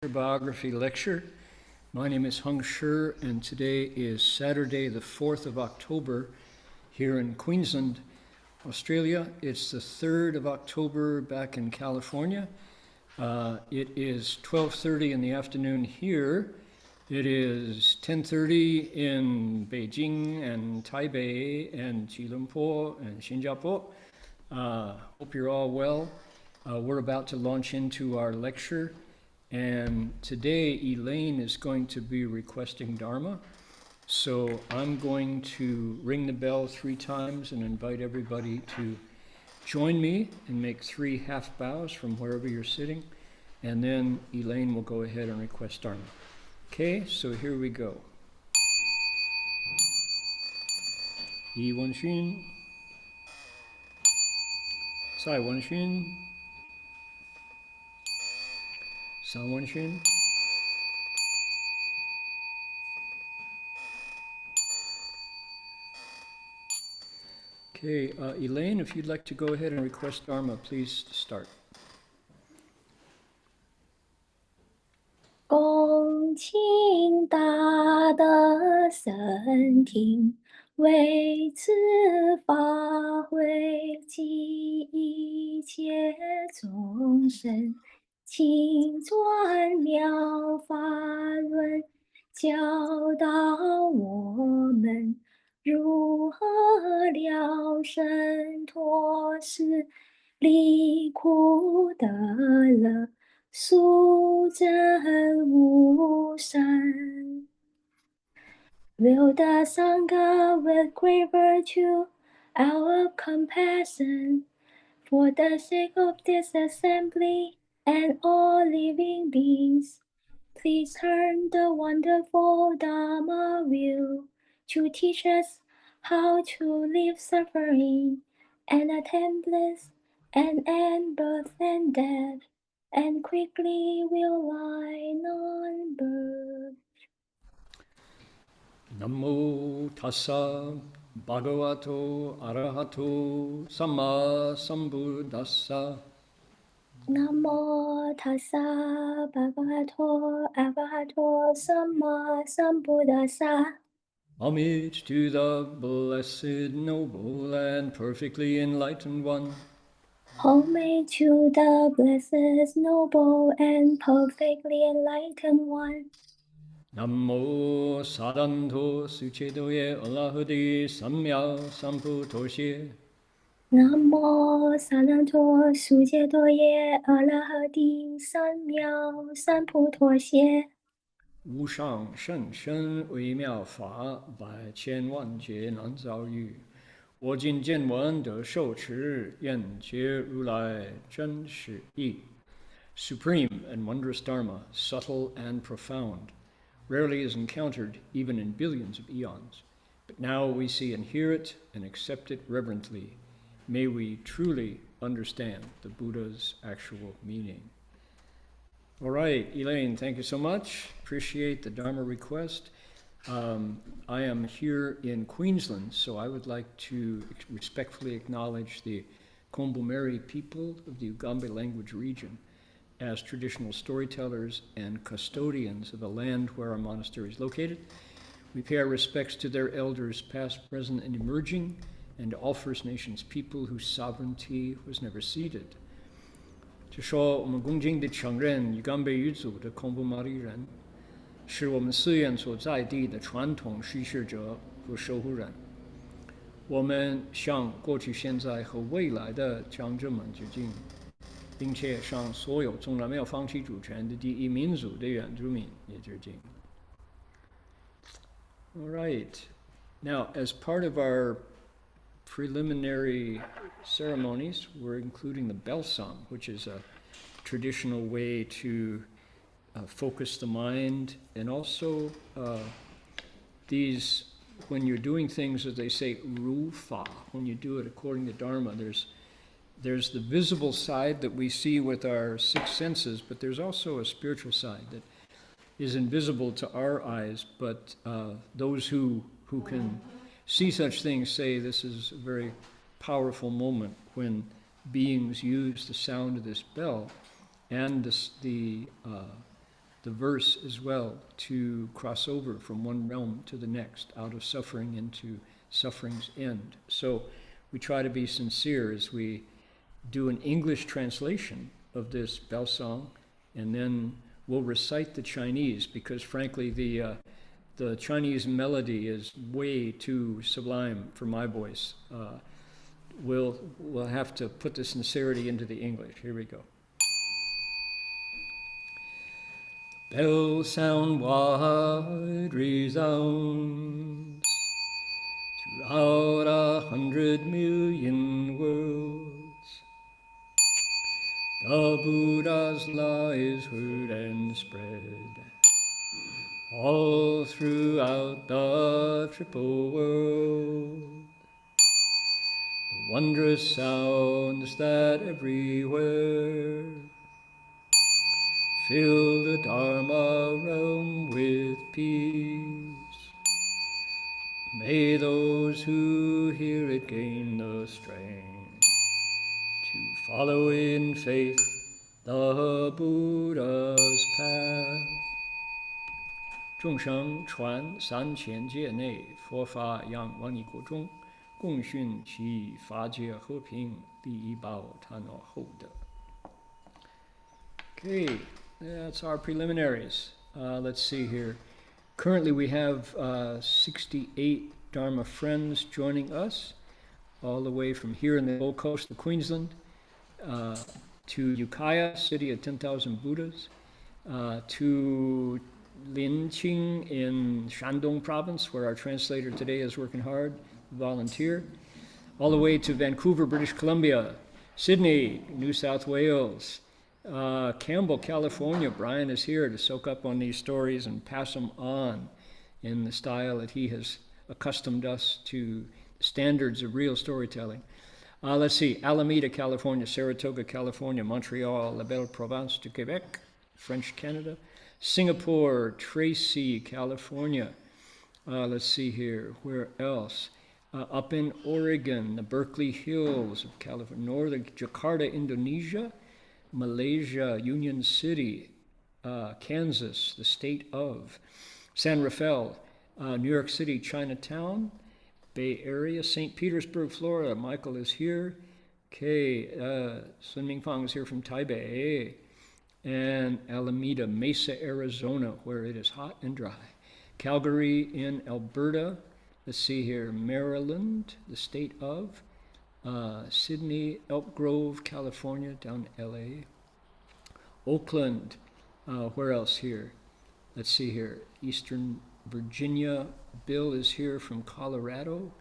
Biography lecture. My name is Heng, and today is Saturday, the 4th of October, here in Queensland, Australia. It's the 3rd of October back in California. It is 12:30 in the afternoon here. It is 10:30 in Beijing and Taipei and Jilin and Singapore. Hope you're all well. We're about to launch into our lecture. And today, Elaine is going to be requesting Dharma. So I'm going to ring the bell 3 times and invite everybody to join me and make 3 half bows from wherever you're sitting. And then Elaine will go ahead and request Dharma. Okay, so here we go. Yi Wen Xun, Sai Wen Xun, San Wen Xun. Okay, Elaine, if you'd like to go ahead and request Dharma, please start. 恭请大德圣听，为此法会及一切众生，请转妙法轮，教导我们如何了生脱世，离苦得乐。速证无生 Will the Sangha with great virtue, our compassion, for the sake of this assembly and all living beings, please turn the wonderful Dharma wheel to teach us how to live suffering and attain bliss and end birth and death, and quickly will lie non-birth. Namo tassa bhagavato arahato samma sambuddhassa. Namo tassa bhagavato arahato samma sambuddhassa. Homage to the blessed, noble, and perfectly enlightened one. Homage to the blessed, noble, and perfectly enlightened one. Namo sadanto suchedoye alahadi samya samputoshye. Namo saranto sujedoye arahati samyao samputoshye. 无上甚深微妙法，百千万劫难遭遇。我今见闻得受持，愿解如来真实义。Supreme and wondrous Dharma, subtle and profound, rarely is encountered even in billions of eons. But now we see and hear it and accept it reverently. May we truly understand the Buddha's actual meaning. All right, Elaine, thank you so much. Appreciate the Dharma request. I am here in Queensland, so I would like to respectfully acknowledge the Kombumerri people of the Ugambi language region as traditional storytellers and custodians of the land where our monastery is located. We pay our respects to their elders, past, present, and emerging, and to all First Nations people whose sovereignty was never ceded. 就说我们恭敬地承认与甘北语族的空布玛丽人是我们寺院所在地的传统实施者和守护人。我们向过去、现在和未来的长者们致敬，并且向所有从来没有放弃主权的第一民族的原住民也致敬。All right. Now, as part of our preliminary ceremonies, we're including the bell song, which is a traditional way to focus the mind, and also these, when you're doing things, as they say, ru fa, when you do it according to Dharma, there's the visible side that we see with our 6 senses, but there's also a spiritual side that is invisible to our eyes, but those who can see such things say this is a very powerful moment when beings use the sound of this bell and the the verse as well, to cross over from one realm to the next, out of suffering into suffering's end. So we try to be sincere as we do an English translation of this bell song, and then we'll recite the Chinese, because frankly the Chinese melody is way too sublime for my voice. We'll have to put the sincerity into the English. Here we go. Bell sound wide resounds throughout 100 million worlds. The Buddha's law is heard and spread all throughout the triple world. The wondrous sounds that everywhere fill the Dharma realm with peace. May those who hear it gain the strength to follow in faith the Buddha's path. 众生传3000界内，佛法扬万亿国中，共训其法界和平，第一报他那后德。Okay, that's our preliminaries. Let's see here. Currently we have 68 Dharma friends joining us, all the way from here in the Gold Coast of Queensland, to Ukiah, city of 10,000 Buddhas, to Linqing in Shandong province, where our translator today is working hard, volunteer, all the way to Vancouver, British Columbia, Sydney, New South Wales, Campbell, California. Brian is here to soak up on these stories and pass them on in the style that he has accustomed us to, standards of real storytelling. Let's see, Alameda, California, Saratoga, California, Montreal, La Belle Province du Québec, French Canada, Singapore, Tracy, California. Let's see here, where else? Up in Oregon, the Berkeley Hills of California, northern Jakarta, Indonesia, Malaysia, Union City, Kansas, the state of San Rafael, New York City, Chinatown, Bay Area, St. Petersburg, Florida. Michael is here. Okay, Sun Mingfang is here from Taipei, and Alameda Mesa, Arizona, where it is hot and dry. Calgary in Alberta. Let's see here, Maryland, the state of Sydney, Elk Grove, California, down LA. Oakland, where else here? Let's see here, Eastern Virginia. Bill is here from Colorado.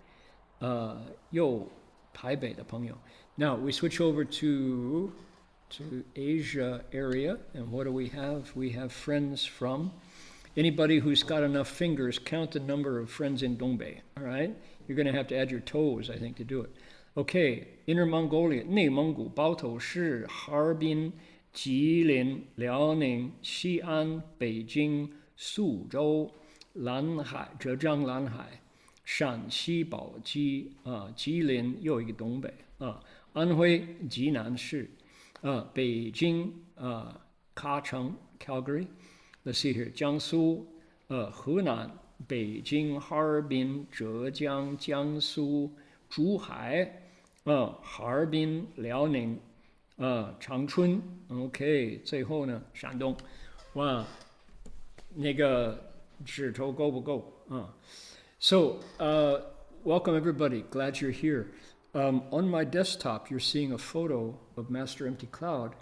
Taipei 的朋友. Now we switch over to Asia area, and what do we have? We have friends from, anybody who's got enough fingers, count the number of friends in Dongbei, all right? You're going to have to add your toes, I think, to do it. Okay, Inner Mongolia, 内蒙古包头市, Harbin, 吉林, Liaoning, 西安, 北京, 苏州, 兰海, 浙江兰海, 陕西宝鸡, 吉林又一个东北, 安徽济南市, 北京, 喀城, Calgary. Let's see here, 江苏, 河南, 北京, Harbin, 浙江, 江苏, 珠海, 哈尔滨, 辽宁, 长春, OK, 最后呢, 山东. Wow, 那个指头够不够? So, welcome everybody, glad you're here. On my desktop, you're seeing a photo of Master Empty Cloud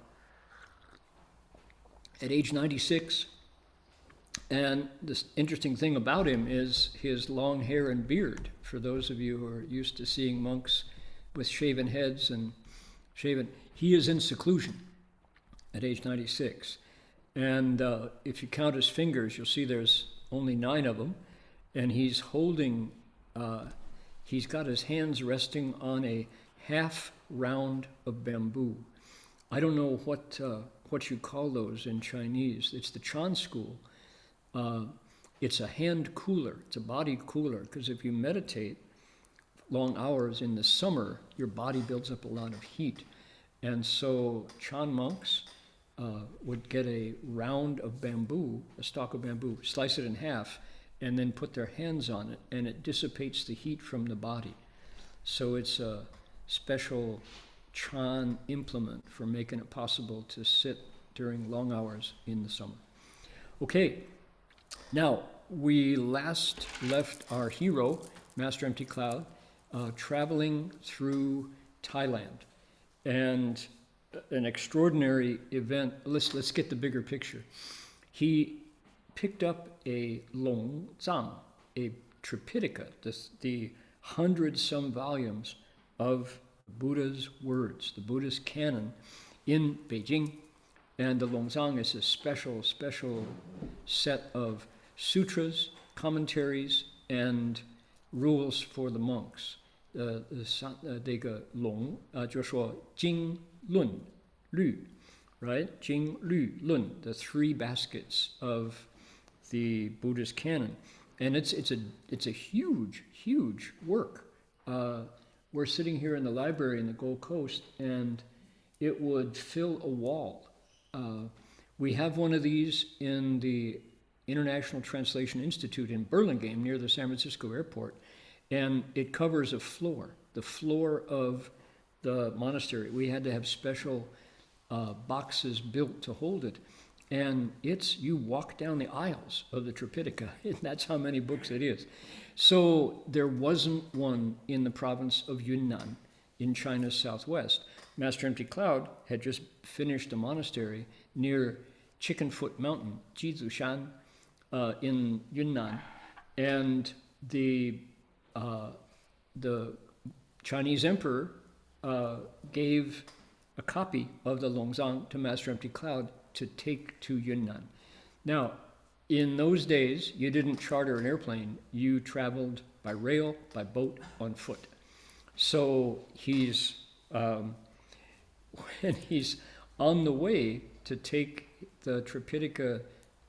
at age 96. And the interesting thing about him is his long hair and beard. For those of you who are used to seeing monks with shaven heads and shaven, he is in seclusion at age 96. And if you count his fingers, you'll see there's only 9 of them. And he's holding, he's got his hands resting on a half round of bamboo. I don't know what you call those in Chinese. It's the Chan school. It's a hand cooler, it's a body cooler, because if you meditate long hours in the summer, your body builds up a lot of heat. And so Chan monks would get a round of bamboo, a stalk of bamboo, slice it in half, and then put their hands on it, and it dissipates the heat from the body. So it's a special Chan implement for making it possible to sit during long hours in the summer. Okay, now we last left our hero, Master Empty Cloud, traveling through Thailand. And an extraordinary event, let's get the bigger picture. He picked up a Long Zang, a Tripitaka, the 100-some volumes of Buddha's words, the Buddhist canon in Beijing. And the Longzang is a special set of sutras, commentaries, and rules for the monks. 这个龙就说经论律 right? 经律论 the three baskets of the Buddhist canon. And it's a huge work. We're sitting here in the library in the Gold Coast, and it would fill a wall. We have one of these in the International Translation Institute in Burlingame near the San Francisco airport, and it covers the floor of the monastery. We had to have special boxes built to hold it. And you walk down the aisles of the Tripitaka, and that's how many books it is. So there wasn't one in the province of Yunnan in China's southwest. Master Empty Cloud had just finished a monastery near Chickenfoot Mountain, Jizushan, in Yunnan. And the Chinese emperor gave a copy of the Longzang to Master Empty Cloud to take to Yunnan. Now, in those days, you didn't charter an airplane. You traveled by rail, by boat, on foot. So when he's on the way to take the Tripitaka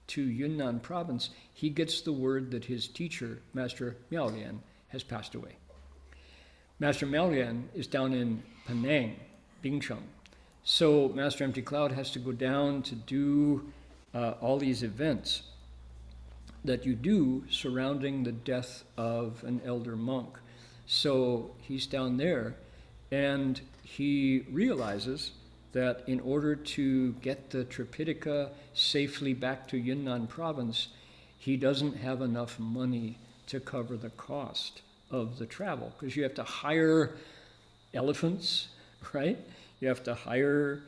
to Yunnan province, he gets the word that his teacher, Master Miaolian, has passed away. Master Miaolian is down in Penang, Bingcheng. So Master Empty Cloud has to go down to do all these events that you do surrounding the death of an elder monk. So he's down there, and he realizes that in order to get the Tripitaka safely back to Yunnan province, he doesn't have enough money to cover the cost of the travel, because you have to hire elephants, right? You have to hire,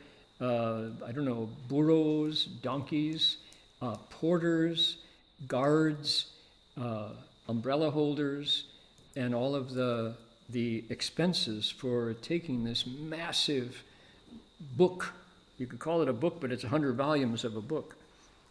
burros, donkeys, porters, guards, umbrella holders, and all of the expenses for taking this massive book. You could call it a book, but it's 100 volumes of a book.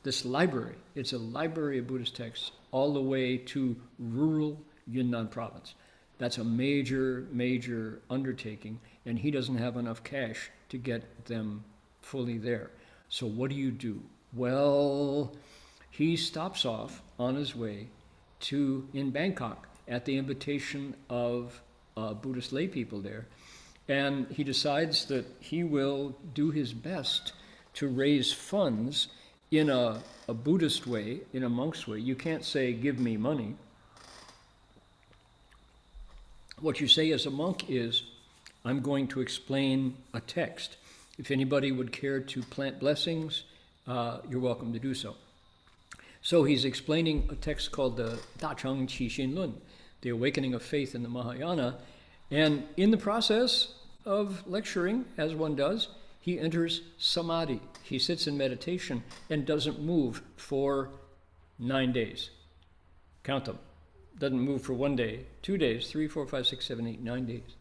This library, it's a library of Buddhist texts all the way to rural Yunnan province. That's a major undertaking, and he doesn't have enough cash to get them fully there. So what do? Well, he stops off on his way in Bangkok at the invitation of Buddhist lay people there, and he decides that he will do his best to raise funds in a Buddhist way, in a monk's way. You can't say, give me money. What you say as a monk is, I'm going to explain a text. If anybody would care to plant blessings, you're welcome to do so. So he's explaining a text called the Da Cheng Qi Xin Lun, the awakening of faith in the Mahayana. And in the process of lecturing, as one does, he enters samadhi. He sits in meditation and doesn't move for 9 days. Count them. Doesn't move for 1 day, 2 days, 3, 4, 5, 6, 7, 8, 9 days.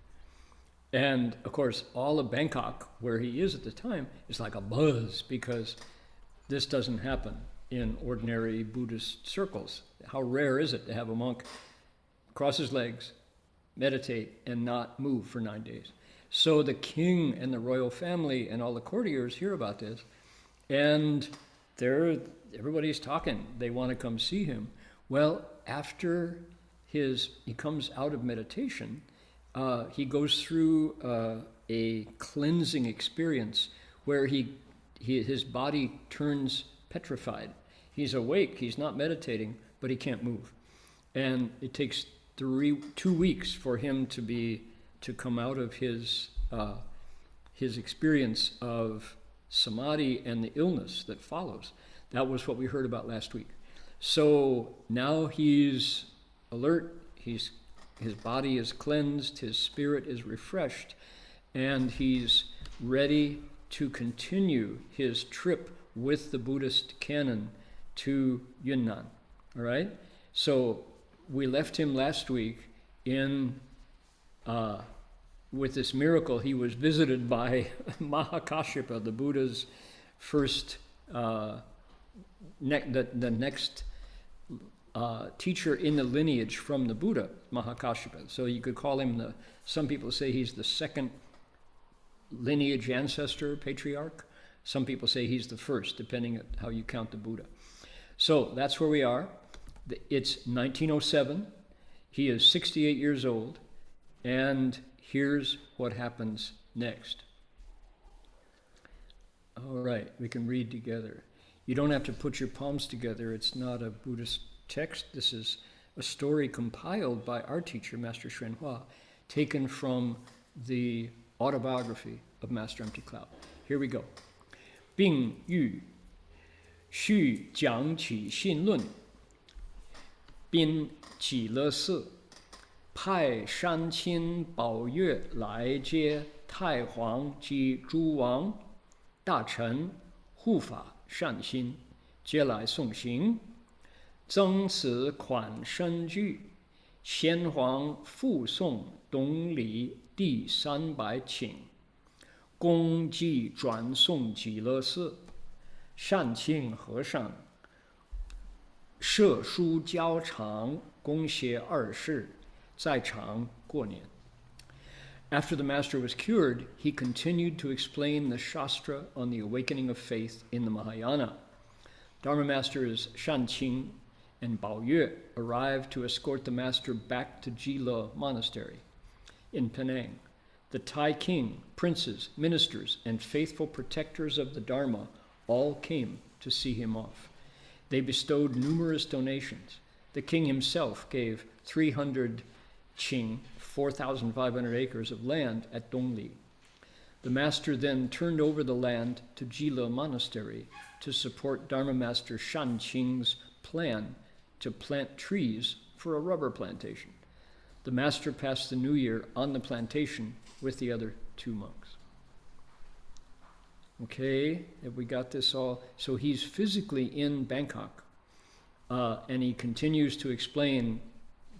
And of course, all of Bangkok, where he is at the time, is like a buzz, because this doesn't happen in ordinary Buddhist circles. How rare is it to have a monk cross his legs, meditate, and not move for 9 days? So the king and the royal family and all the courtiers hear about this, and everybody's talking. They want to come see him. Well, after he comes out of meditation, he goes through a cleansing experience where he his body turns petrified. He's awake, he's not meditating, but he can't move. And it takes 2 weeks for him to come out of his experience of samadhi and the illness that follows. That was what we heard about last week. So now he's alert, his body is cleansed, his spirit is refreshed, and he's ready to continue his trip with the Buddhist canon to Yunnan. All right? So we left him last week in with this miracle. He was visited by Mahakashyapa, the Buddha's first, the next teacher in the lineage from the Buddha, Mahakashyapa. So you could call him some people say he's the second lineage ancestor, patriarch. Some people say he's the first, depending on how you count the Buddha. So that's where we are. It's 1907. He is 68 years old. And here's what happens next. All right, we can read together. You don't have to put your palms together. It's not a Buddhist text. This is a story compiled by our teacher, Master Xuanhua, taken from the autobiography of Master Empty Cloud. Here we go. 并欲续讲起信论，宾极乐寺，派山亲宝月来接太皇及诸王、大臣、护法善心，皆来送行。增此款身具，先皇附送东篱第300顷。 公祭转送极乐寺，善庆和尚设书交场，恭协2世，在场过年。After the master was cured, he continued to explain the Shastra on the awakening of faith in the Mahayana. Dharma masters Shanqing and Baoyue arrived to escort the master back to Jila Monastery in Penang. The Thai king, princes, ministers, and faithful protectors of the Dharma all came to see him off. They bestowed numerous donations. The king himself gave 300 qing, 4,500 acres of land at Dongli. The master then turned over the land to Jila Monastery to support Dharma master Shanqing's plan to plant trees for a rubber plantation. The master passed the new year on the plantation with the other 2 monks. Okay, have we got this all? So he's physically in Bangkok, and he continues to explain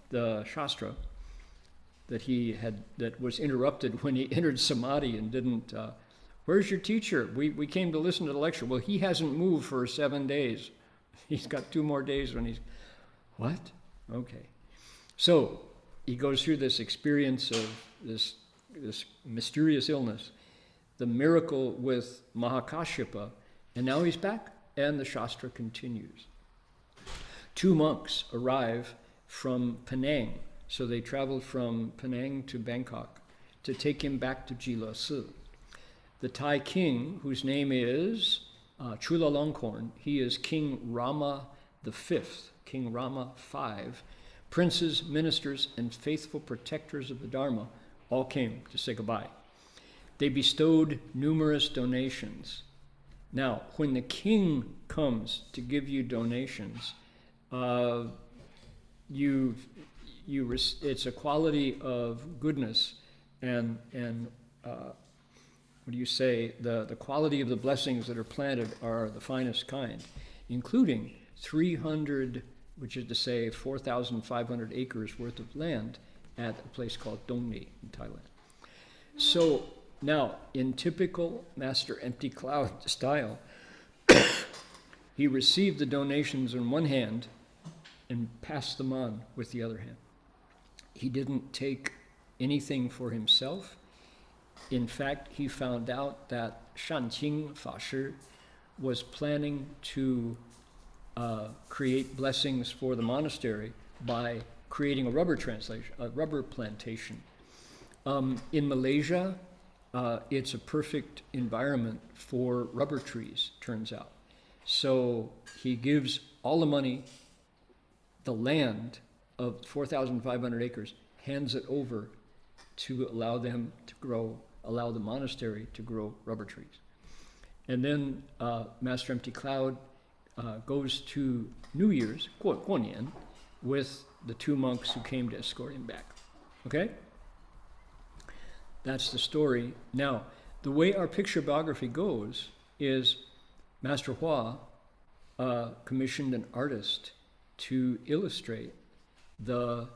the Shastra that was interrupted when he entered Samadhi and didn't. Where's your teacher? We came to listen to the lecture. Well, he hasn't moved for 7 days. He's got 2 more days when he's. What? Okay. So he goes through this experience of this mysterious illness, the miracle with Mahakashyapa, and now he's back, and the Shastra continues. 2 monks arrive from Penang, so they traveled from Penang to Bangkok to take him back to Jila Si. The Thai king, whose name is Chulalongkorn, he is King Rama V, King Rama V, princes, ministers, and faithful protectors of the Dharma all came to say goodbye. They bestowed numerous donations. Now, when the king comes to give you donations, it's a quality of goodness and what do you say? The quality of the blessings that are planted are the finest kind, including 300, which is to say 4,500 acres worth of land at a place called Dongni in Thailand. So now, in typical Master Empty Cloud style, he received the donations in one hand and passed them on with the other hand. He didn't take anything for himself. In fact, he found out that Shanqing Fa Shi was planning to create blessings for the monastery by creating a rubber plantation. In Malaysia, it's a perfect environment for rubber trees, turns out. So he gives all the money, the land of 4,500 acres, hands it over to allow them to grow, allow the monastery to grow rubber trees. And then Master Empty Cloud goes to New Year's, 过年, with the 2 monks who came to escort him back. Okay? That's the story. Now, the way our picture biography goes is Master Hua commissioned an artist to illustrate the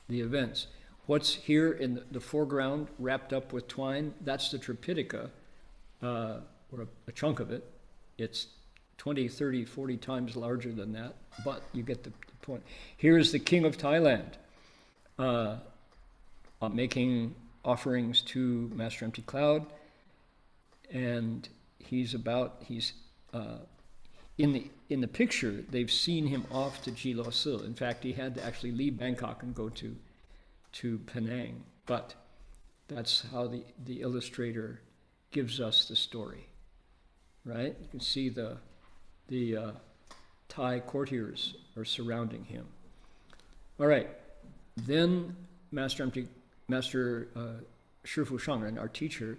events. What's here in the foreground wrapped up with twine, that's the Tripitaka, or a chunk of it. It's 20, 30, 40 times larger than that, but you get the point. Here is the King of Thailand making offerings to Master Empty Cloud, and he's in the picture, they've seen him off to Jilo Si. In fact, he had to actually leave Bangkok and go to Penang, but that's how the illustrator gives us the story, right? You can see the Thai courtiers are surrounding him. All right, then Master Shifu Shangren, our teacher,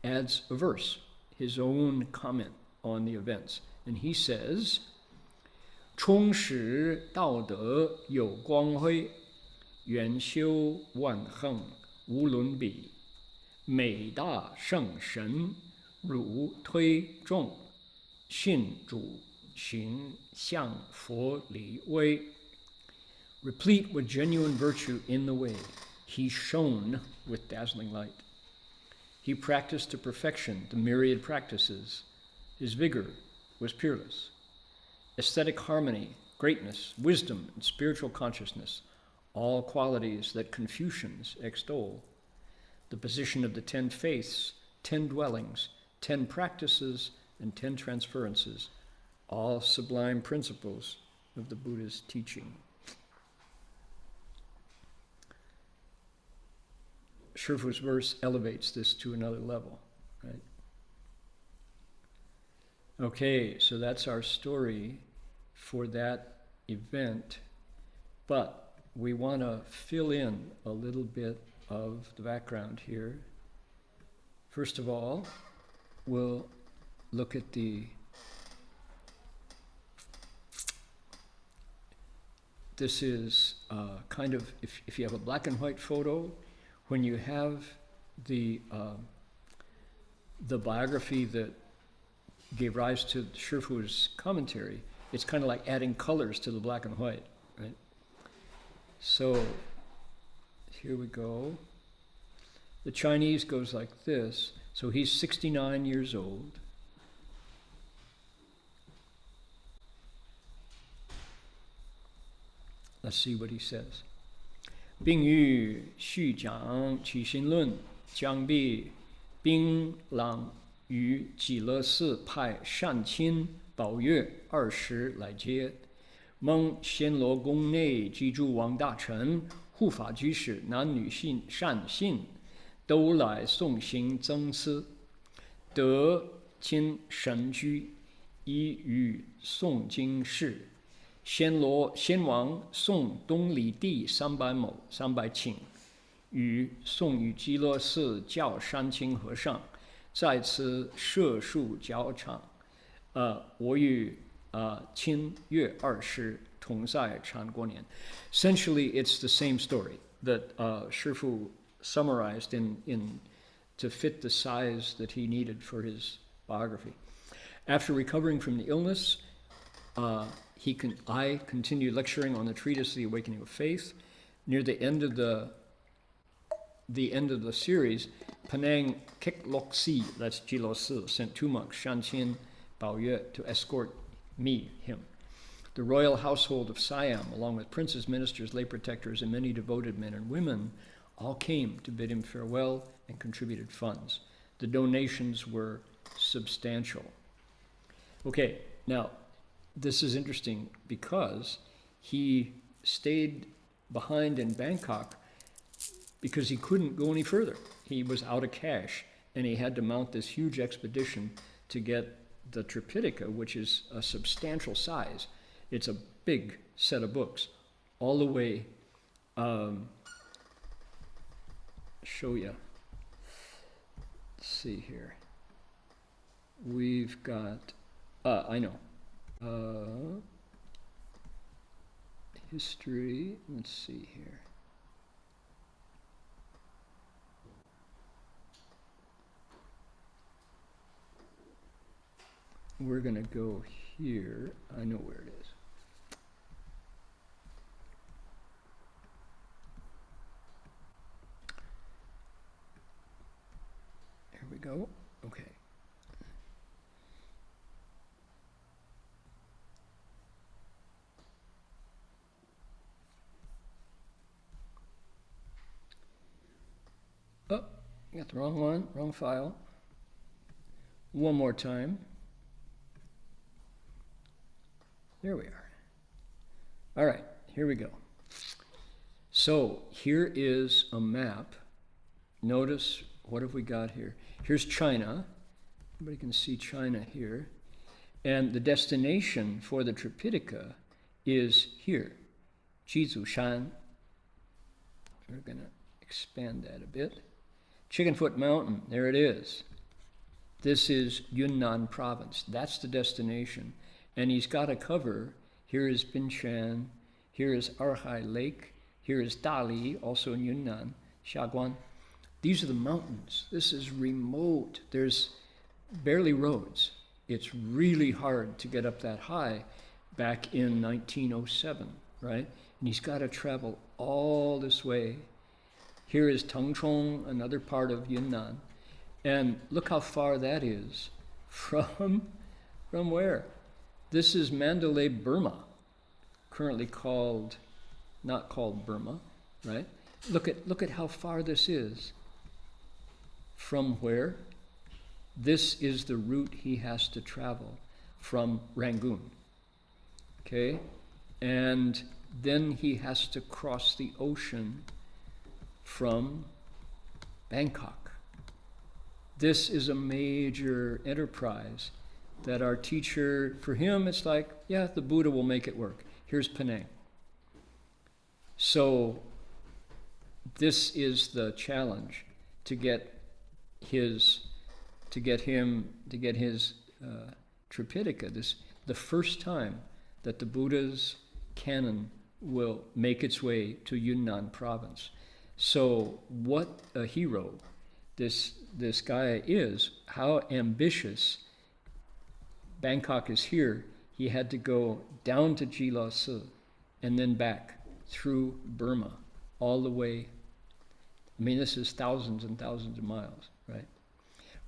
adds a verse, his own comment on the events. And he says, 充实道德有光辉，元修万行无伦比，美大圣神汝推重，信主行向佛理威。 Replete with genuine virtue in the way, he shone with dazzling light. He practiced to perfection the myriad practices. His vigor was peerless. Aesthetic harmony, greatness, wisdom, and spiritual consciousness, all qualities that Confucians extol. The position of the 10 faiths, 10 dwellings, 10 practices, and 10 transferences, all sublime principles of the Buddha's teaching. Shifu's verse elevates this to another level, right? Okay, so that's our story for that event, but we want to fill in a little bit of the background here. First of all, we'll look at this is kind of, if you have a black and white photo, when you have the biography that gave rise to Shifu's commentary, it's kind of like adding colors to the black and white, right? So here we go. The Chinese goes like this. So he's 69 years old. Let's see what he says. 并欲续讲起心论，将必槟榔与极乐寺派善亲宝月20来接，蒙暹罗宫内居住王大臣、护法居士、男女性善信，都来诵行增思，得亲神居，依于诵经事。 先王送东里地300亩300顷，与送与极乐寺教山清和尚，在此设树教场。我与亲月20同在禅国年。Essentially, it's the same story that Shifu summarized in to fit the size that he needed for his biography. After recovering from the illness, I continued lecturing on the treatise, The Awakening of Faith. Near the end of the series, Penang Kek Lok Si, that's Jilo Si, sent 2 monks, Shanqin, Baoyue, to escort him. The royal household of Siam, along with princes, ministers, lay protectors, and many devoted men and women, all came to bid him farewell and contributed funds. The donations were substantial. Okay, now, this is interesting because he stayed behind in Bangkok because he couldn't go any further. He was out of cash. and he had to mount this huge expedition to get the Tripitaka, which is a substantial size. It's a big set of books, all the way, show you. Let's see here. We've got, I know. History, let's see here. We're going to go here. I know where it is. Here we go. Okay. Oh, got the wrong one, wrong file. One more time. There we are. All right, here we go. So here is a map. Notice, what have we got here? Here's China. Everybody can see China here. And the destination for the Tripitaka is here, Jizushan. We're going to expand that a bit. Chickenfoot Mountain, there it is. This is Yunnan province. That's the destination. And he's got to cover, here is Binshan, here is Arhai Lake, here is Dali, also in Yunnan, Xiaguan. These are the mountains. This is remote. There's barely roads. It's really hard to get up that high back in 1907, right? And he's got to travel all this way. Here is Tengchong, another part of Yunnan. And look how far that is from where? This is Mandalay, Burma, currently called, not called Burma, right? Look at how far this is. From where? This is the route he has to travel from Rangoon, okay? And then he has to cross the ocean from Bangkok. This is a major enterprise that our teacher, for him, it's like, yeah, the Buddha will make it work. Here's Penang. So this is the challenge, to get his Tripitaka, this the first time that the Buddha's canon will make its way to Yunnan province. So what a hero this guy is, how ambitious. Bangkok is here. He had to go down to Jilasa and then back through Burma all the way. I mean, this is thousands and thousands of miles, right?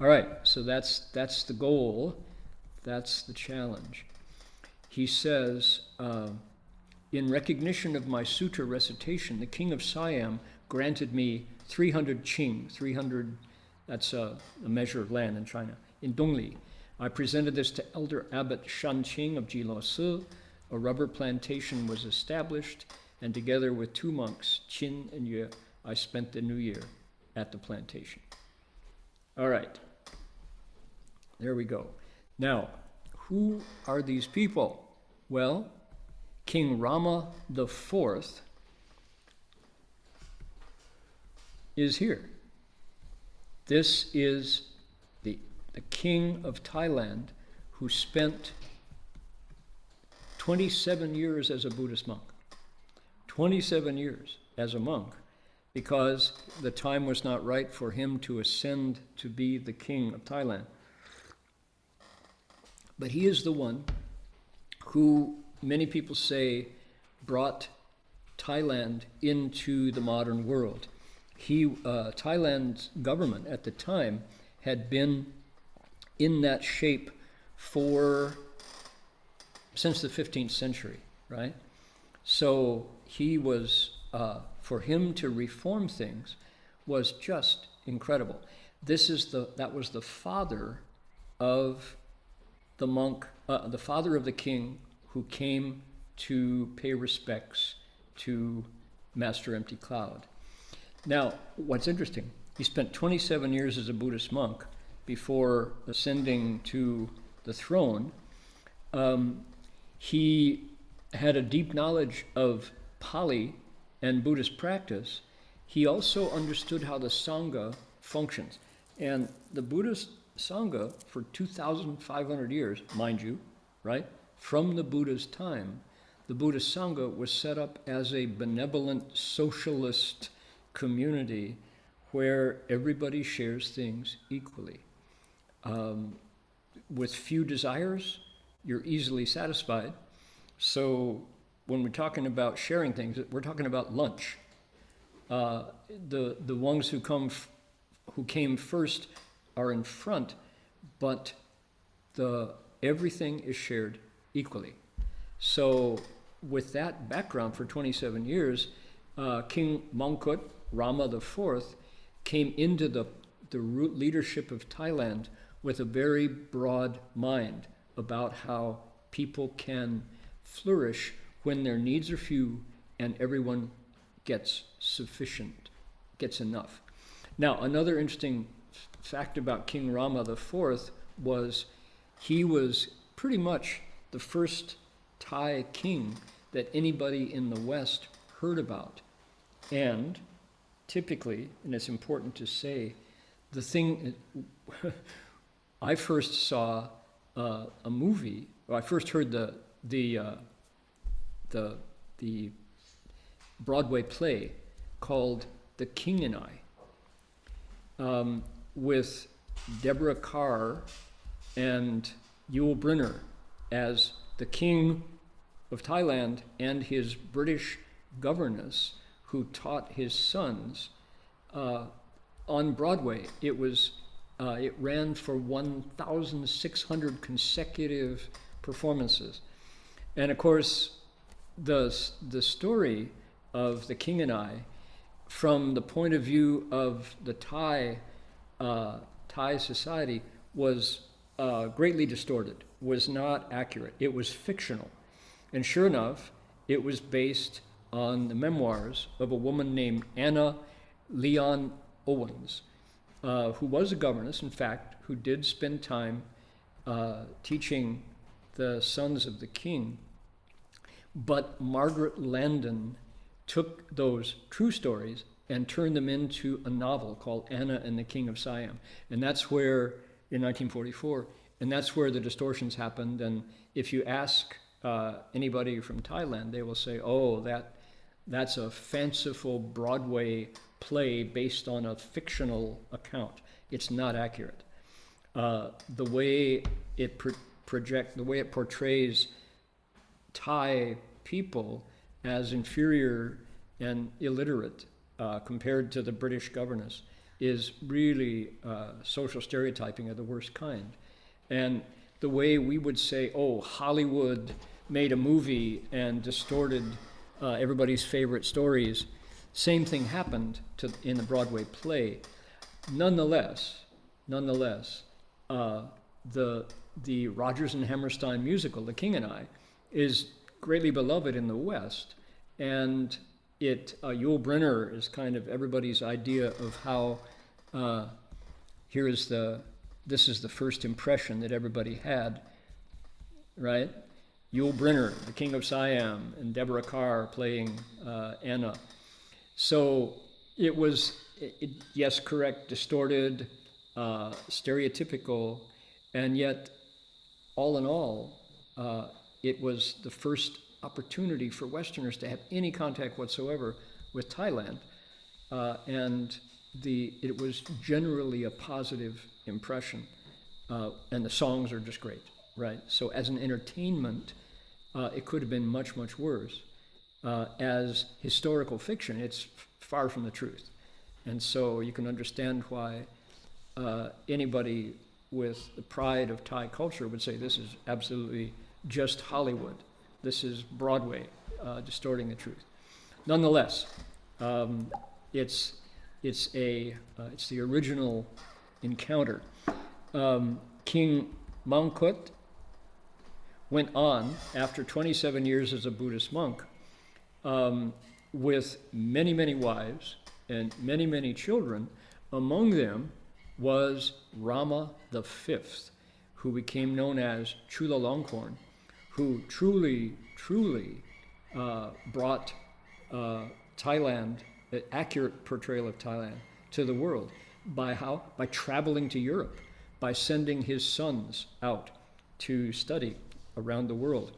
All right, so that's the goal. That's the challenge. He says, in recognition of my sutra recitation, the king of Siam granted me 300 qing, 300, that's a measure of land in China, in Dongli. I presented this to Elder Abbot Shanqing of Jilasa. A rubber plantation was established, and together with two monks, Qin and Yue, I spent the new year at the plantation. All right, there we go. Now, who are these people? Well, King Rama IV is here. This is the king of Thailand who spent 27 years as a Buddhist monk. 27 years as a monk, because the time was not right for him to ascend to be the king of Thailand. But he is the one who, many people say, brought Thailand into the modern world. Thailand's government at the time had been in that shape since the 15th century, right? So he was, for him to reform things was just incredible. That was the father of the monk, the father of the king who came to pay respects to Master Empty Cloud. Now, what's interesting, He spent 27 years as a Buddhist monk before ascending to the throne. He had a deep knowledge of Pali and Buddhist practice. He also understood how the Sangha functions. And the Buddhist Sangha, for 2,500 years, mind you, right? From the Buddha's time, the Buddhist Sangha was set up as a benevolent socialist community where everybody shares things equally. With few desires, you're easily satisfied. So when we're talking about sharing things, we're talking about lunch. The ones who came first are in front, but everything is shared equally. So with that background for 27 years, King Mongkut, Rama IV, came into the leadership of Thailand with a very broad mind about how people can flourish when their needs are few and everyone gets sufficient, gets enough. Now, another interesting fact about King Rama IV was he was pretty much the first Thai king that anybody in the West heard about. And typically, and it's important to say, the thing, I first saw a movie, or I first heard the Broadway play called The King and I, with Deborah Kerr and Yul Brynner as the king of Thailand and his British governess who taught his sons on Broadway. It ran for 1,600 consecutive performances. And of course, the story of The King and I, from the point of view of the Thai society, was greatly distorted, was not accurate. It was fictional. And sure enough, it was based on the memoirs of a woman named Anna Leon Owens, who was a governess, in fact, who did spend time teaching the sons of the king. But Margaret Landon took those true stories and turned them into a novel called Anna and the King of Siam. And that's where, in 1944, and that's where the distortions happened. And if you ask anybody from Thailand, they will say, oh, that's a fanciful Broadway play based on a fictional account. It's not accurate. The way it portrays Thai people as inferior and illiterate compared to the British governess is really social stereotyping of the worst kind. And the way we would say, oh, Hollywood made a movie and distorted everybody's favorite stories, same thing happened in the Broadway play. Nonetheless, the Rodgers and Hammerstein musical, The King and I, is greatly beloved in the West, and Yul Brynner is kind of everybody's idea of how this is the first impression that everybody had, right? Yul Brynner, the King of Siam, and Deborah Kerr playing Anna. So it was, yes, correct, distorted, stereotypical, and yet, all in all, it was the first opportunity for Westerners to have any contact whatsoever with Thailand, and it was generally a positive impression, and the songs are just great, right? So as an entertainment, it could have been much, much worse. As historical fiction, it's far from the truth. And so you can understand why anybody with the pride of Thai culture would say this is absolutely just Hollywood. This is Broadway distorting the truth. Nonetheless, it's the original encounter. King Mongkut went on after 27 years as a Buddhist monk with many, many wives and many, many children among them was Rama the Fifth, who became known as Chulalongkorn, who truly brought Thailand, an accurate portrayal of Thailand, to the world. By how? By traveling to Europe, by sending his sons out to study around the world.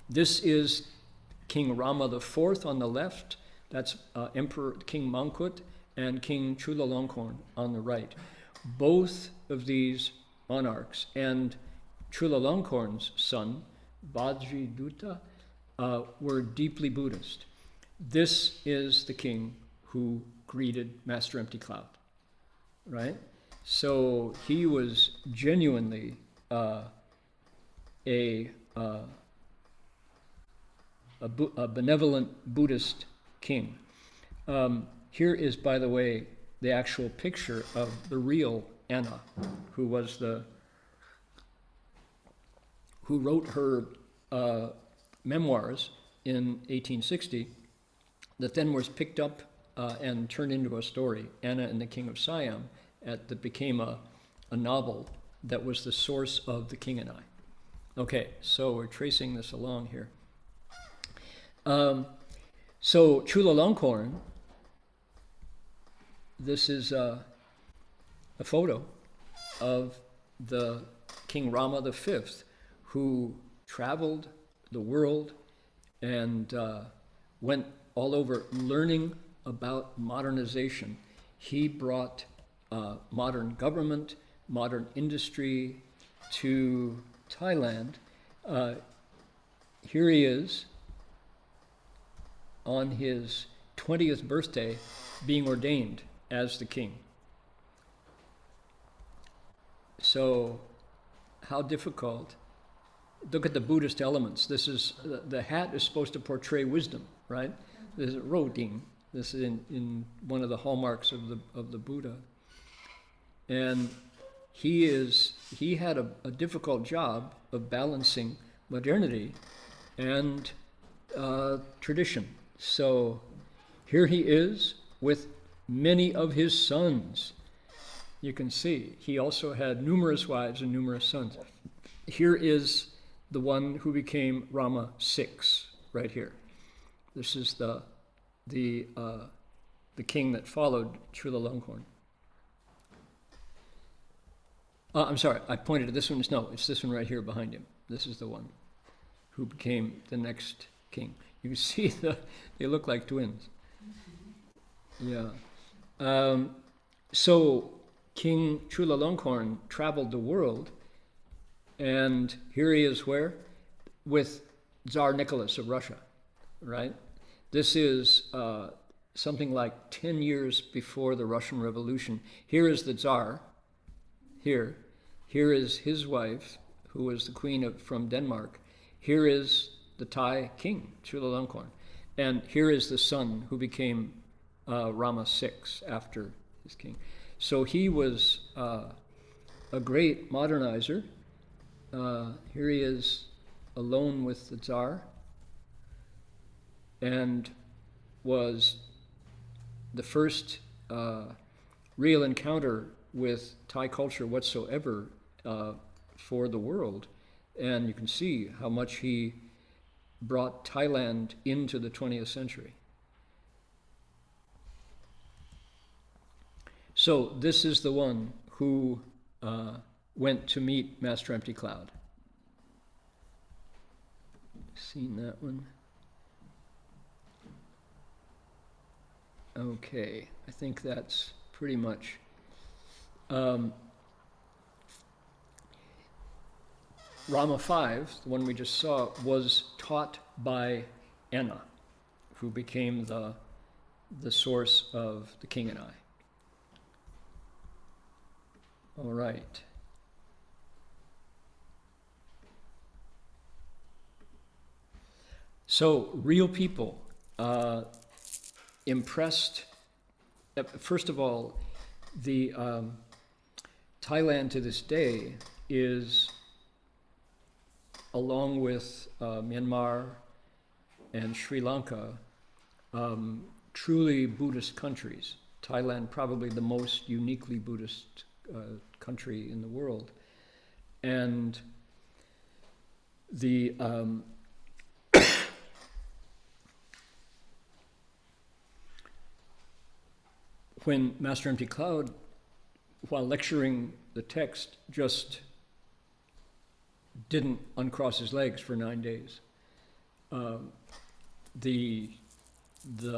This is King Rama IV on the left. That's Emperor King Mangkut and King Chulalongkorn on the right. Both of these monarchs and Chulalongkorn's son, Vajradutta, were deeply Buddhist. This is the king who greeted Master Empty Cloud, right? So he was genuinely a benevolent Buddhist king. Here is, by the way, the actual picture of the real Anna, who wrote her memoirs in 1860, that then was picked up and turned into a story, Anna and the King of Siam, that became a novel that was the source of The King and I. Okay, so we're tracing this along here. So Chulalongkorn, this is a photo of the King Rama V, who traveled the world and went all over learning about modernization. He brought modern government, modern industry to Thailand. Here he is on his 20th birthday being ordained as the king. So how difficult. Look at the Buddhist elements. This is, the hat is supposed to portray wisdom, right? This is roding. This is in one of the hallmarks of the Buddha. And he had a difficult job of balancing modernity and tradition. So here he is with many of his sons. You can see he also had numerous wives and numerous sons. Here is the one who became Rama VI, right here. This is the king that followed Chulalongkorn. I'm sorry, I pointed at this one. No, it's this one right here behind him. This is the one who became the next king. You see, they look like twins. Yeah. So King Chulalongkorn traveled the world, and here he is where? With Tsar Nicholas of Russia, right? This is something like 10 years before the Russian Revolution. Here is the Tsar, here. Here is his wife, who was the queen from Denmark. Here is the Thai king, Chulalongkorn. And here is the son who became Rama VI after his king. So he was a great modernizer. Here he is alone with the Tsar, and was the first real encounter with Thai culture whatsoever for the world. And you can see how much he brought Thailand into the 20th century. So this is the one who went to meet Master Empty Cloud. Seen that one? Okay, I think that's pretty much. Rama V, the one we just saw, was taught by Anna, who became the source of The King and I. All right. So, real people impressed. First of all, the Thailand to this day is, along with Myanmar and Sri Lanka, truly Buddhist countries. Thailand, probably the most uniquely Buddhist country in the world. And the when Master Empty Cloud, while lecturing the text, just didn't uncross his legs for 9 days. The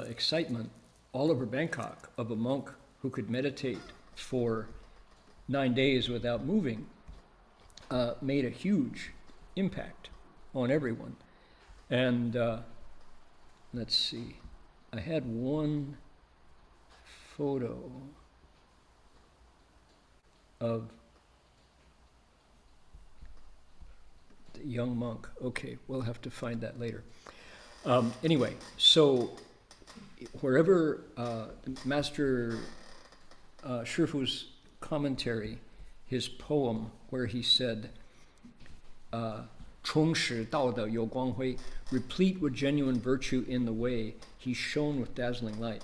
excitement all over Bangkok of a monk who could meditate for 9 days without moving made a huge impact on everyone. And let's see, I had one photo of the young monk. Okay, we'll have to find that later. Anyway, so wherever Master Shifu's commentary, his poem where he said, 充实道德有光辉, replete with genuine virtue in the way, he shone with dazzling light.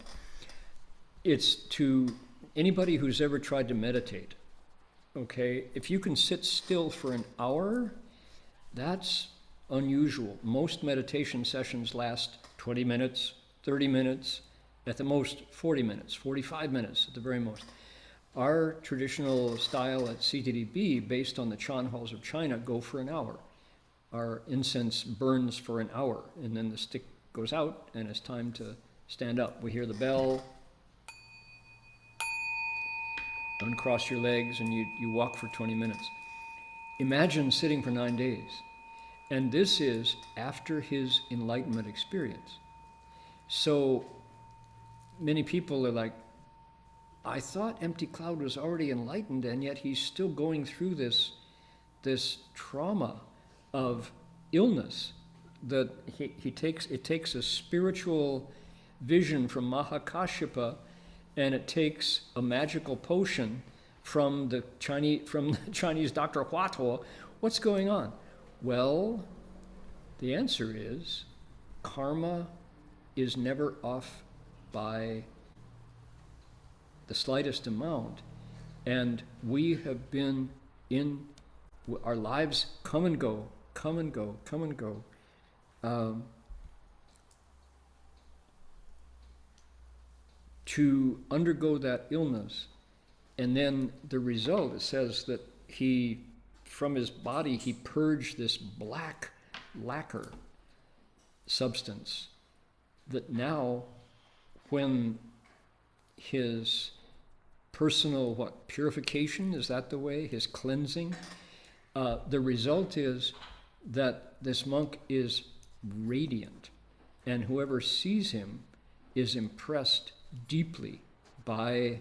It's to anybody who's ever tried to meditate, okay? If you can sit still for an hour, that's unusual. Most meditation sessions last 20 minutes, 30 minutes, at the most 40 minutes, 45 minutes at the very most. Our traditional style at CTDB, based on the Chan halls of China, go for an hour. Our incense burns for an hour, and then the stick goes out, and it's time to stand up. We hear the bell, uncross your legs, and you walk for 20 minutes. Imagine sitting for 9 days. And this is after his enlightenment experience. So many people are like, I thought Empty Cloud was already enlightened, and yet he's still going through this trauma of illness that it takes a spiritual vision from Mahakashyapa, and it takes a magical potion from the Chinese Dr. Huatuo. What's going on? Well, the answer is karma is never off by the slightest amount, and we have been in our lives come and go, come and go, come and go. To undergo that illness, and then the result, it says that from his body, he purged this black lacquer substance that now, when his personal, purification, is that the way? His cleansing? The result is that this monk is radiant, and whoever sees him is impressed deeply by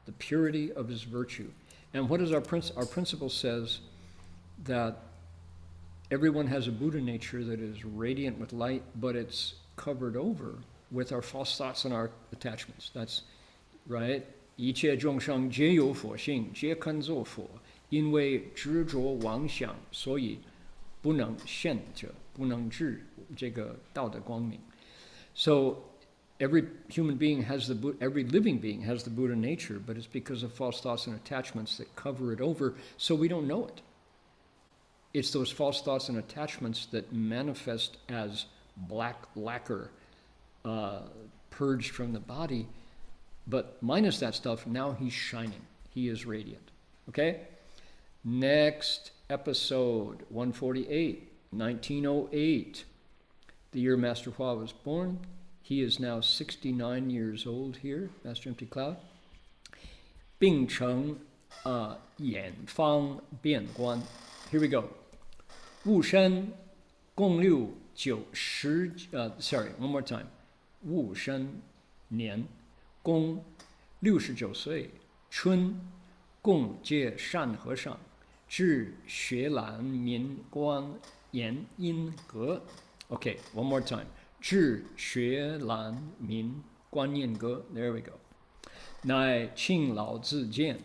the purity of his virtue. And what is our principle says that everyone has a Buddha nature that is radiant with light, but it's covered over with our false thoughts and our attachments. That's right. 一切众生皆有佛性，皆肯作佛，因为执着妄想，所以不能现者，不能治这个道的光明。So every living being has the Buddha nature, but it's because of false thoughts and attachments that cover it over, so we don't know it. It's those false thoughts and attachments that manifest as black lacquer purged from the body, but minus that stuff, now he's shining. He is radiant. Okay? Next episode, 148, 1908, the year Master Hua was born. He is now 69 years old here, Master Empty Cloud. 病成眼方变观. Here we go. 戊申共六九十sorry, one more time. 戊申年公69岁，春共结善和尚，至学兰民观延因阁. Okay, one more time. 至学兰民观念阁. There we go. 乃庆老自荐，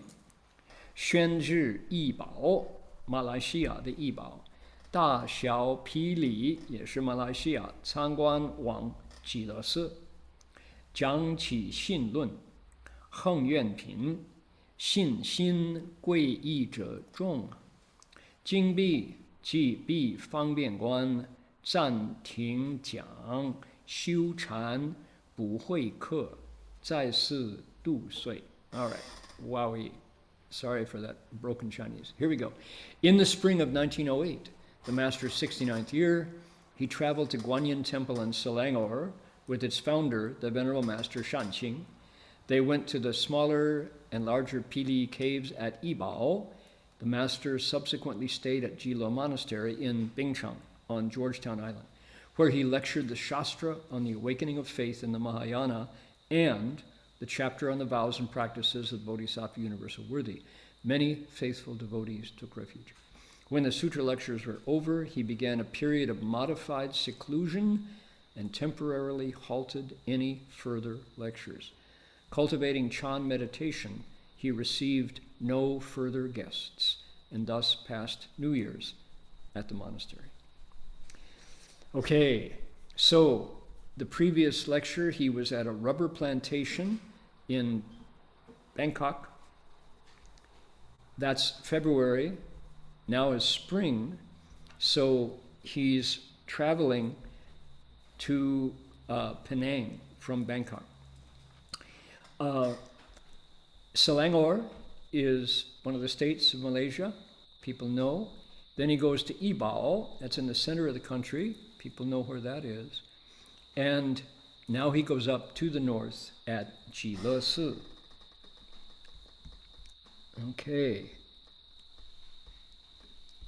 宣至义宝，马来西亚的义宝，大小霹雳也是马来西亚，参观往极乐寺，讲起信论，恒愿品，信心贵义者众。经毕即必方便观，暂停讲，修禅不会课，再次度岁。All right, wowie. Sorry for that broken Chinese. Here we go. In the spring of 1908, the master's 69th year, he traveled to Guanyin Temple in Selangor with its founder, the Venerable Master Shanqing. They went to the smaller and larger Pili caves at Yibao. The master subsequently stayed at Jilo Monastery in Bingchang on Georgetown Island, where he lectured the Shastra on the awakening of faith in the Mahayana and the chapter on the vows and practices of Bodhisattva Universal Worthy. Many faithful devotees took refuge. When the sutra lectures were over, he began a period of modified seclusion and temporarily halted any further lectures. Cultivating Chan meditation, he received no further guests and thus passed New Year's at the monastery. Okay, so the previous lecture, he was at a rubber plantation in Bangkok. That's February. Now is spring, so he's traveling to Penang from Bangkok. Selangor is one of the states of Malaysia. People know. Then he goes to Ibao. That's in the center of the country. People know where that is. And now he goes up to the north at Jilesi. Okay.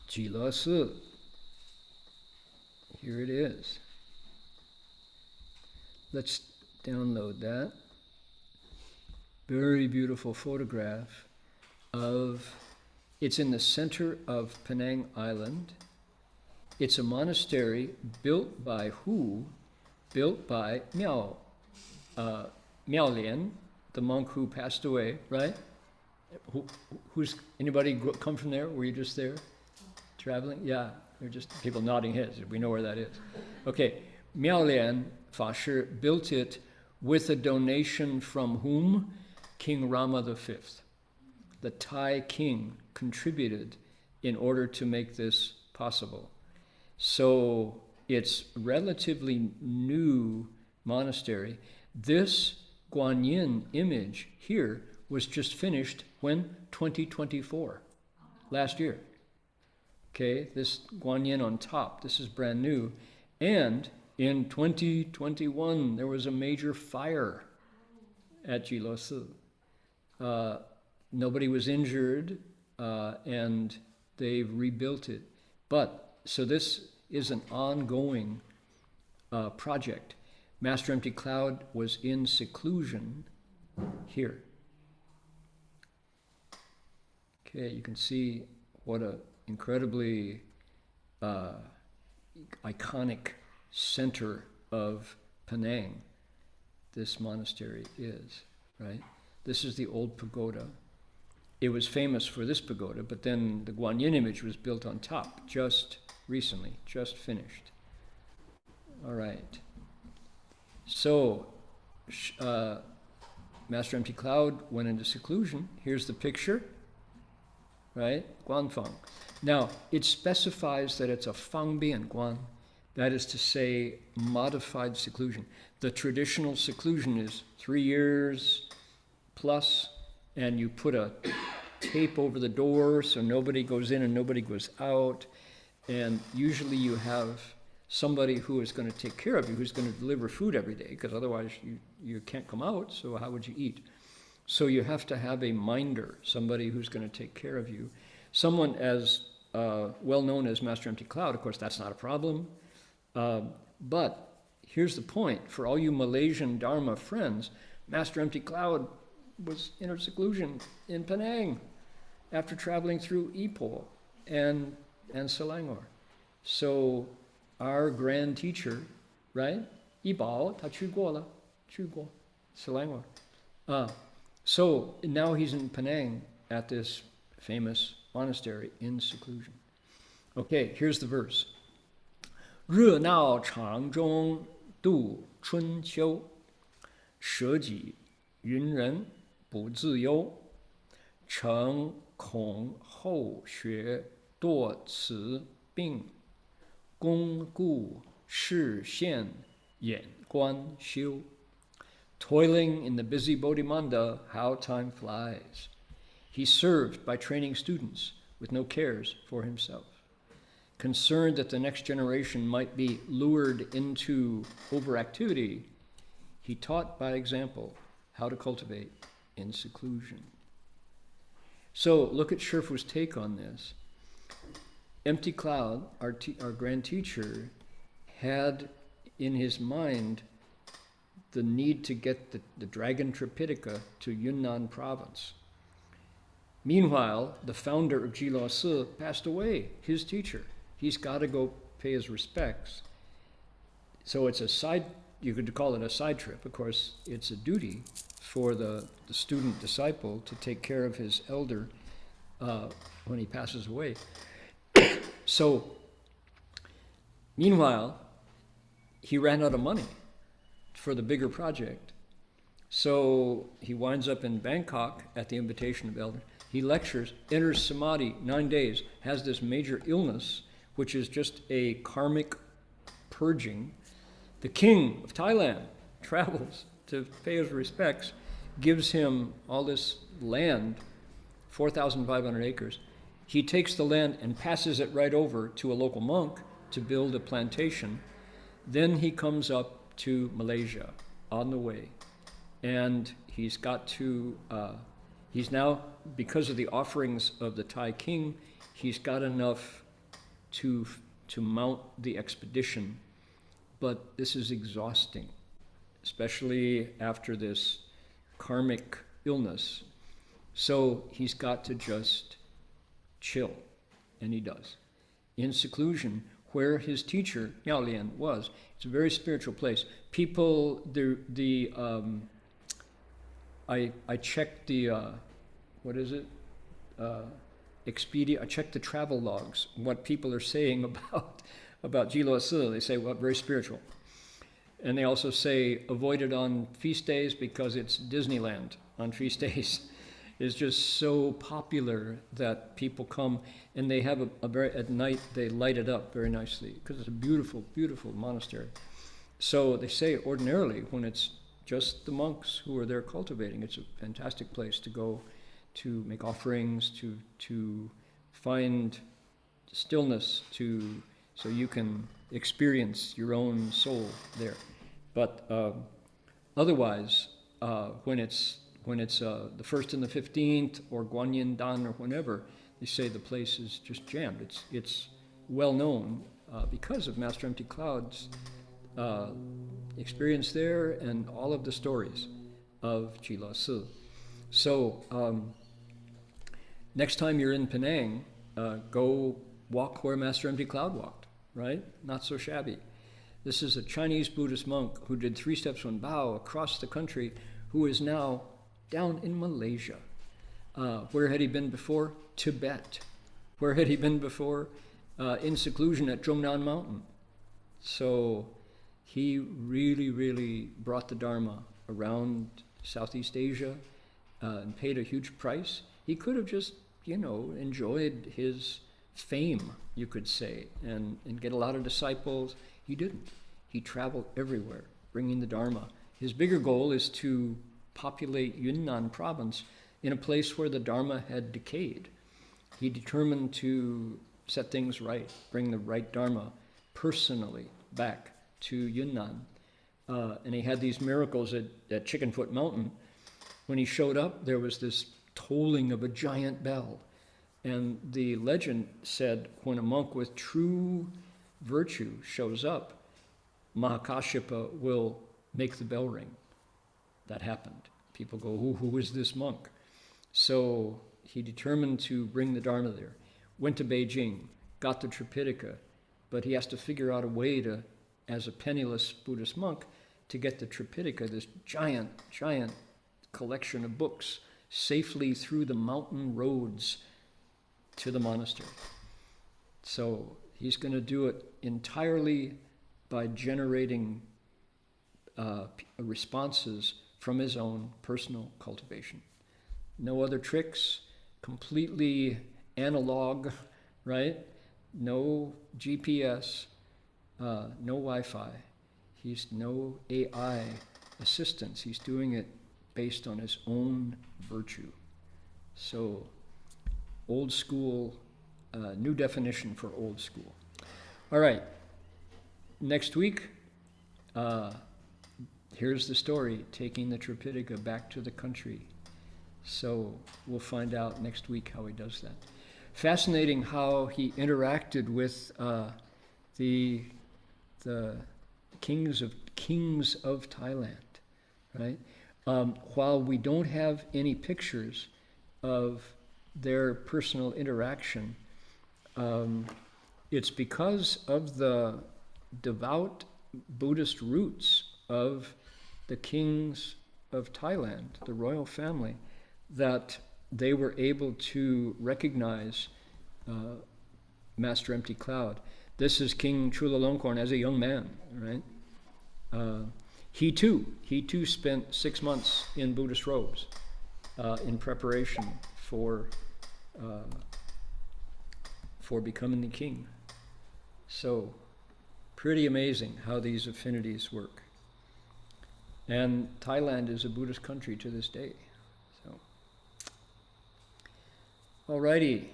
Jilesi. Here it is. Let's download that. Very beautiful photograph of, it's in the center of Penang Island. It's a monastery built by who? Built by Miao Lian, the monk who passed away, right? Who's anybody come from there? Were you just there? Traveling? Yeah, they're just people nodding heads. We know where that is. Okay, Miao Lian Fa Shi built it with a donation from whom? King Rama V. The Thai king contributed in order to make this possible. So it's relatively new monastery. This Guanyin image here was just finished when? 2024, last year. Okay, this Guanyin on top, this is brand new. And in 2021, there was a major fire at Jilosi. Nobody was injured, and they've rebuilt it. But, so this is an ongoing project. Master Empty Cloud was in seclusion here. Okay, you can see what an incredibly iconic center of Penang this monastery is, right? This is the old pagoda. It was famous for this pagoda, but then the Guanyin image was built on top just recently, just finished. All right. So, Master Empty Cloud went into seclusion. Here's the picture, right? Guanfang. Now, it specifies that it's a Fangbian Guan. That is to say, modified seclusion. The traditional seclusion is 3 years plus, and you put a tape over the door so nobody goes in and nobody goes out. And usually you have somebody who is going to take care of you, who's going to deliver food every day, because otherwise you can't come out, so how would you eat? So you have to have a minder, somebody who's going to take care of you. Someone as well known as Master Empty Cloud, of course, that's not a problem. But here's the point. For all you Malaysian Dharma friends, Master Empty Cloud was in seclusion in Penang after traveling through Ipoh and Selangor. So our grand teacher, right? Ibao, ta chu guo le, chu guo, Selangor. So now he's in Penang at this famous monastery in seclusion. Okay, here's the verse. 热闹场中度春秋，舍己云人不自由，诚恐后学多此病，功故视线眼观修。Toiling in the busy Bodhimanda, how time flies. He served by training students with no cares for himself. Concerned that the next generation might be lured into overactivity, he taught by example how to cultivate in seclusion. So look at Shifu's take on this. Empty Cloud, our grand teacher, had in his mind the need to get the Dragon Tripitaka to Yunnan province. Meanwhile, the founder of Jilaa Si passed away, his teacher. He's got to go pay his respects. So it's a side, you could call it a side trip. Of course, it's a duty for the student disciple to take care of his elder when he passes away. So, meanwhile, he ran out of money for the bigger project. So he winds up in Bangkok at the invitation of elders. He lectures, enters samadhi 9 days, has this major illness, which is just a karmic purging. The king of Thailand travels to pay his respects, gives him all this land, 4,500 acres. He takes the land and passes it right over to a local monk to build a plantation. Then he comes up to Malaysia on the way. And he's got to, he's now, because of the offerings of the Thai king, he's got enough to mount the expedition. But this is exhausting, especially after this karmic illness. So he's got to just chill, and he does. In seclusion, where his teacher, Miao Lian, was. It's a very spiritual place. People, I checked the, what is it? Expedia, I checked the travel logs, what people are saying about Jilaa Si. They say, well, very spiritual. And they also say, avoid it on feast days because it's Disneyland on feast days. Is just so popular that people come, and they have at night they light it up very nicely because it's a beautiful, beautiful monastery. So they say ordinarily when it's just the monks who are there cultivating, it's a fantastic place to go to make offerings, to find stillness, so you can experience your own soul there. But otherwise, when it's the 1st and the 15th, or Guanyin Dan, or whenever, they say the place is just jammed. It's well known because of Master Empty Cloud's experience there and all of the stories of Jilaa Si. So next time you're in Penang, go walk where Master Empty Cloud walked, right? Not so shabby. This is a Chinese Buddhist monk who did 3 steps 1 bow across the country, who is now down in Malaysia. Where had he been before? Tibet. Where had he been before? In seclusion at Zhongnan Mountain. So he really, really brought the Dharma around Southeast Asia and paid a huge price. He could have just, enjoyed his fame, you could say, and get a lot of disciples. He didn't. He traveled everywhere, bringing the Dharma. His bigger goal is to populate Yunnan province in a place where the Dharma had decayed. He determined to set things right, bring the right Dharma personally back to Yunnan. And he had these miracles at Chickenfoot Mountain. When he showed up, there was this tolling of a giant bell. And the legend said when a monk with true virtue shows up, Mahakashyapa will make the bell ring. That happened. People go, who is this monk? So he determined to bring the Dharma there. Went to Beijing, got the Tripitaka, but he has to figure out a way to, as a penniless Buddhist monk, to get the Tripitaka, this giant, giant collection of books, safely through the mountain roads to the monastery. So he's going to do it entirely by generating responses from his own personal cultivation. no other tricks, completely analog, right? No GPS, no Wi-Fi. He's no AI assistance. He's doing it based on his own virtue. So, old school, new definition for old school. All right, next week, here's the story, taking the Tripitaka back to the country. So we'll find out next week how he does that. Fascinating how he interacted with the kings of Thailand, right? While we don't have any pictures of their personal interaction, it's because of the devout Buddhist roots of the kings of Thailand, the royal family, that they were able to recognize Master Empty Cloud. This is King Chulalongkorn as a young man, right? He too spent 6 months in Buddhist robes in preparation for becoming the king. So, pretty amazing how these affinities work. And Thailand is a Buddhist country to this day. So, alrighty,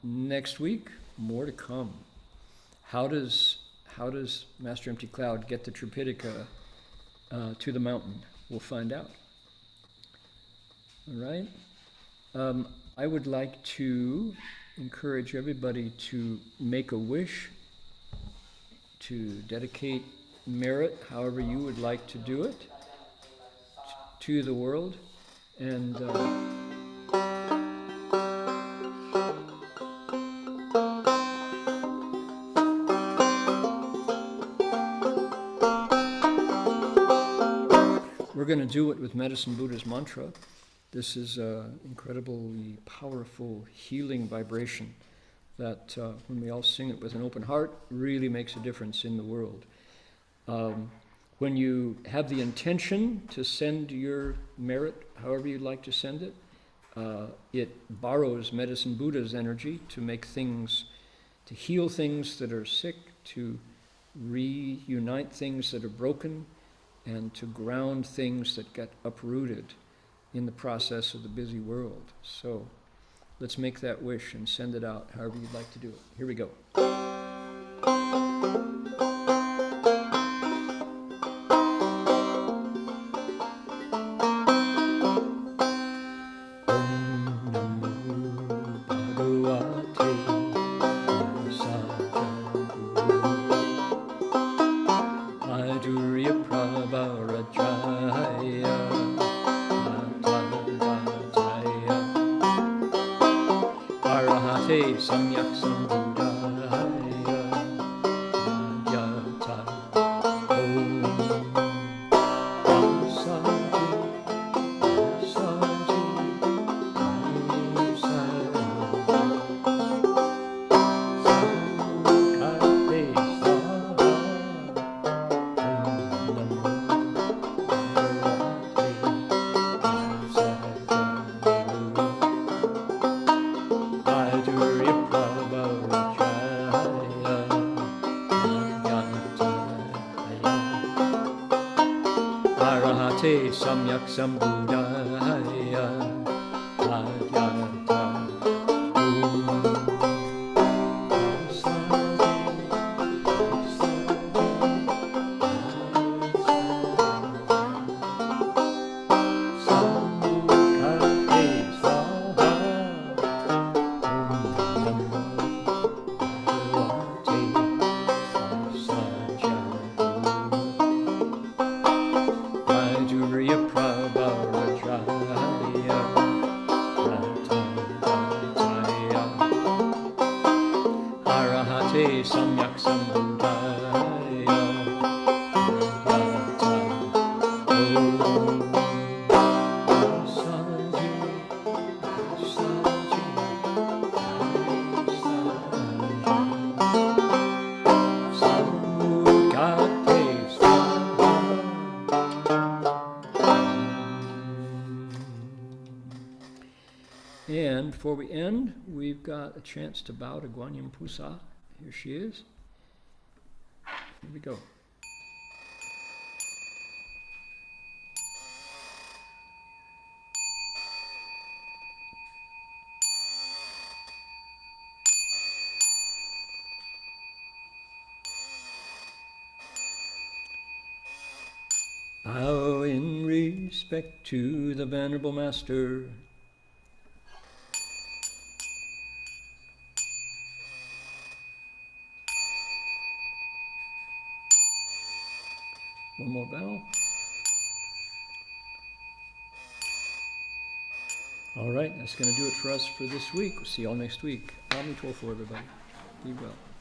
next week, more to come. How does Master Empty Cloud get the Tripitaka to the mountain? We'll find out. All right. I would like to encourage everybody to make a wish to dedicate merit, however you would like to do it, to the world. And we're going to do it with Medicine Buddha's mantra. This is an incredibly powerful healing vibration that when we all sing it with an open heart, really makes a difference in the world. When you have the intention to send your merit, however you'd like to send it, it borrows Medicine Buddha's energy to make things, to heal things that are sick, to reunite things that are broken, and to ground things that get uprooted in the process of the busy world. So let's make that wish and send it out however you'd like to do it. Here we go. Samyak Sambuddhaya Yata Om Saji Saji Samukate Saha Samyak Sambuddhaya Adyata Samyak Sambuddhaya And before we end, we've got a chance to bow to Guanyin Pusa. Here she is. Here we go. Bow in respect to the Venerable Master. One more bow. All right, that's going to do it for us for this week. We'll see you all next week. Ami Twofu, everybody. Be well.